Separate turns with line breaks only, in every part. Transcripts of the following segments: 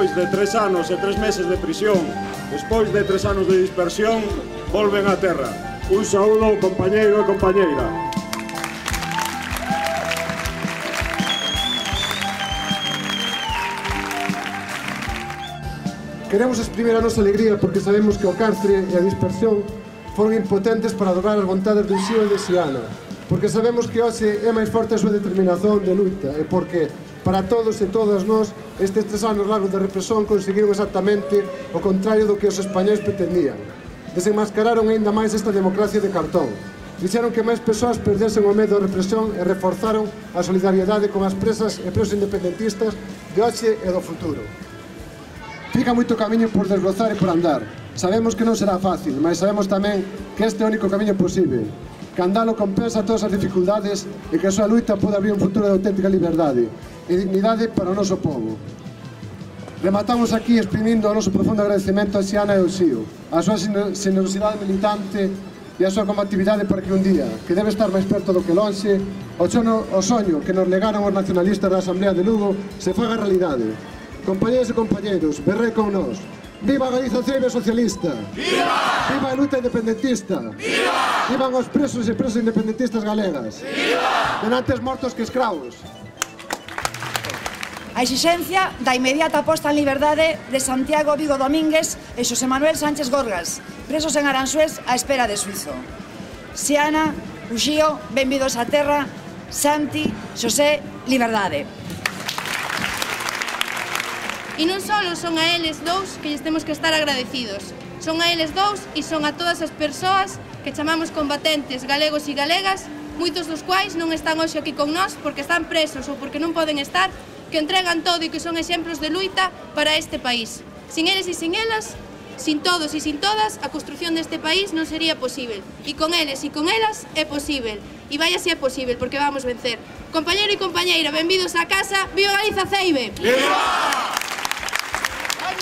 despois de 3 anos e 3 meses de prisión, despois de 3 anos de dispersión, volven á terra. Un saúdo, compañeiro e compañeira.
Queremos exprimir a nosa alegría porque sabemos que o cárcere e a dispersión foron impotentes para dobrar as vontades de Uxío e de Xiana, porque sabemos que hoxe é máis forte a súa determinación de luta e porque, para todos e todas nós, estes 3 anos largos de represión conseguiron exactamente o contrario do que os españois pretendían. Desenmascararon aínda máis esta democracia de cartón. Fixeron que máis persoas perdesen o medo da represión e reforzaron a solidariedade con as presas e presos independentistas de hoxe e do futuro. Fica moito camiño por desbrozar e por andar. Sabemos que non será fácil, mas sabemos tamén que este é o único camiño posible. Que andalo compensa todas as dificultades e que a súa luita pode abrir un futuro de auténtica liberdade e dignidade para o noso povo. Rematamos aquí exprimindo o noso profundo agradecemento a Xiana e ao Uxío, a súa generosidade militante e a súa combatividade para que un día, que debe estar máis perto do que lonxe, o soño que nos legaron os nacionalistas da Asamblea de Lugo se faga realidade. Compañeros e compañeros, berrei con nós. Viva a Galiza Ceibe socialista! Viva! Viva a luta independentista! Viva! Vivan os presos e presas independentistas galegas! Viva! Denantes mortos que escravos!
A exixencia da inmediata posta en liberdade de Santiago Vigo Domínguez e Xosé Manuel Sánchez Gorgas, presos en Aranxués á espera de xuízo. Xiana, Uxío, benvidos á terra. Santi, Xosé, liberdade.
E non só son a eles dous que lles temos que estar agradecidos. Son a eles dous e son a todas as persoas que chamamos combatentes galegos e galegas, moitos dos quais non están hoxe aquí con nós porque están presos ou porque non poden estar, que entregan todo e que son exemplos de luita para este país. Sin eles e sin elas, sin todos e sin todas, a construción deste país non sería posible. E con eles e con elas é posible. E vai así é posible, porque vamos vencer. Compañeiro e compañeira, benvidos a casa. Viva Galiza Ceibe! Viva!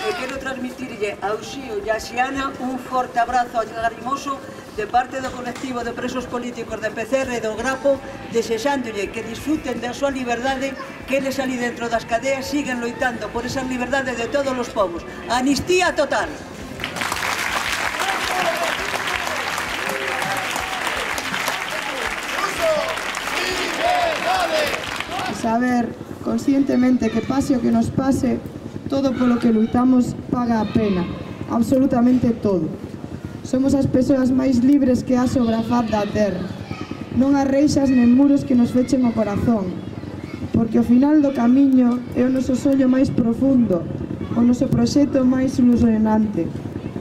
E quero transmitirlle a Uxío e a Xiana un forte abrazo agarimoso de parte do colectivo de presos políticos de PCR e do Grapo, desexándolle que disfruten da súa liberdade, que eles ali dentro das cadeas siguen loitando por esa liberdade de todos os povos. Amnistía total!
Saber conscientemente que pase o que nos pase, todo polo que luitamos paga a pena, absolutamente todo. Somos as persoas máis libres que há sobre a faz da terra. Non há reixas nen muros que nos fechen o corazón, porque o final do camiño é o noso soño máis profundo, o noso proxecto máis ilusionante.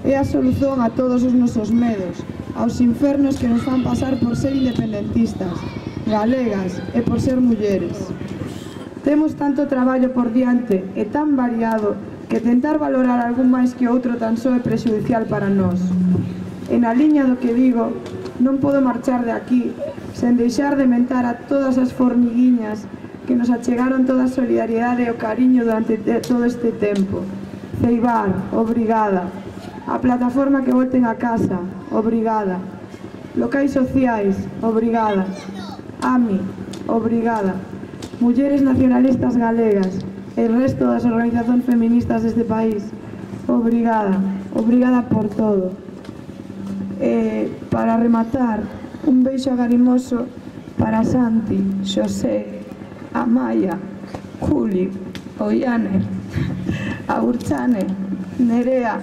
É a solución a todos os nosos medos, aos infernos que nos fan pasar por ser independentistas, galegas e por ser mulleres. Temos tanto traballo por diante e tan variado que tentar valorar algún máis que outro tan só é prexudicial para nós. E na liña do que digo, non podo marchar de aquí sen deixar de mentar a todas as formiguiñas que nos achegaron toda a solidariedade e o cariño durante todo este tempo. Ceibar, obrigada. A plataforma que volten a casa, obrigada. Locais sociais, obrigada. AMI, obrigada. Mulleres nacionalistas galegas e o resto das organizacións feministas deste país, obrigada, obrigada por todo. E para rematar, un beixo agarimoso para Santi, Xosé, Amaya, Juli, Ollane, a Urchane, Nerea,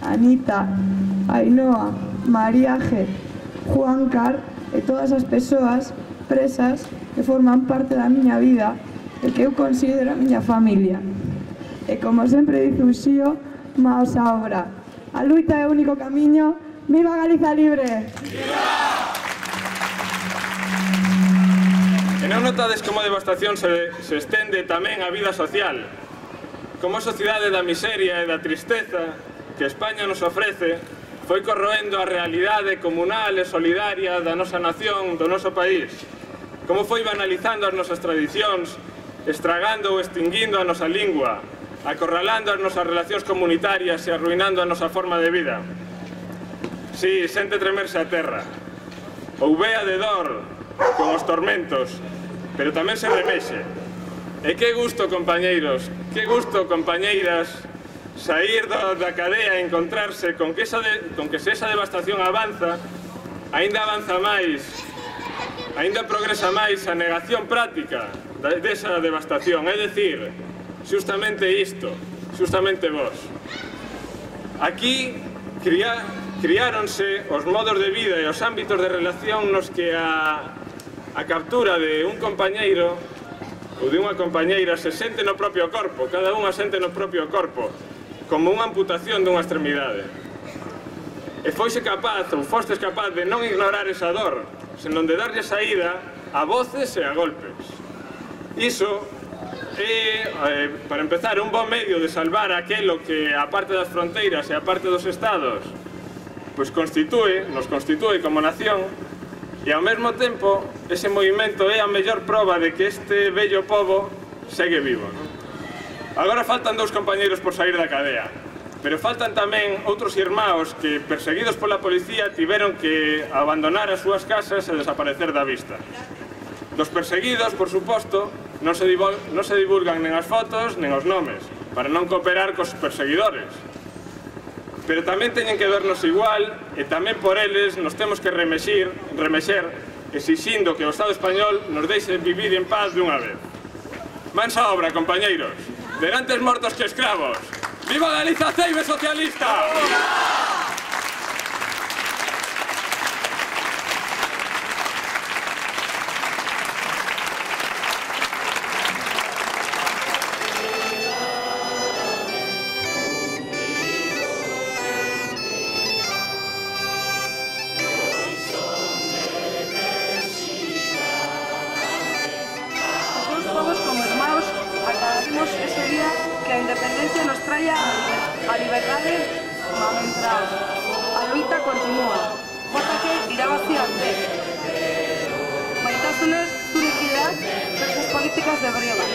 Anita, Ainhoa, Mariaje, Juancar e todas as persoas presas que forman parte da miña vida e que eu considero a miña familia. E como sempre dice Uxío, maos a obra. A luita é o único camiño. Viva Galiza libre! Viva!
E non notades como a devastación se estende tamén á vida social? Como a sociedade da miseria e da tristeza que España nos ofrece foi corroendo a realidade comunal e solidaria da nosa nación, do noso país. Como foi banalizando as nosas tradicións, estragando ou extinguindo a nosa lingua, acorralando as nosas relacións comunitarias e arruinando a nosa forma de vida. Si, sente tremerse a terra. Ouvea de dor con os tormentos, pero tamén se remexe. E que gusto, compañeiros, que gusto, compañeiras, sair da cadea e encontrarse con que se esa devastación avanza, aínda avanza máis, aínda progresa máis a negación práctica desa devastación, é dicir, xustamente isto, xustamente vos. Aquí criáronse os modos de vida e os ámbitos de relación nos que a captura de un compañeiro ou de unha compañeira se sente no propio corpo, cada unha sente no propio corpo, como unha amputación dunha extremidade. E fostes capaz de non ignorar esa dor, senón de darlle saída a voces e a golpes. Iso é, para empezar, un bon medio de salvar aquelo que a parte das fronteiras e a parte dos estados nos constitúe como nación, e ao mesmo tempo ese movimento é a mellor proba de que este bello pobo segue vivo. Agora faltan 2 compañeiros por sair da cadea, pero faltan tamén outros irmãos que, perseguidos pola policía, tiveron que abandonar as súas casas e desaparecer da vista. Dos perseguidos, por suposto, non se divulgan nen as fotos nen os nomes, para non cooperar cos perseguidores. Pero tamén teñen que vernos igual, e tamén por eles nos temos que remexer, exixindo que o Estado español nos deixe vivir en paz dunha vez. Mansa obra, compañeiros. Denantes mortos que escravos. Viva Galiza Ceibe socialista!
Ese día que a independencia nos traia a liberdade, mentre a loita continúa. Botake irabaziante. Maitasunez, zure kideak, bertuz politikaz de breba.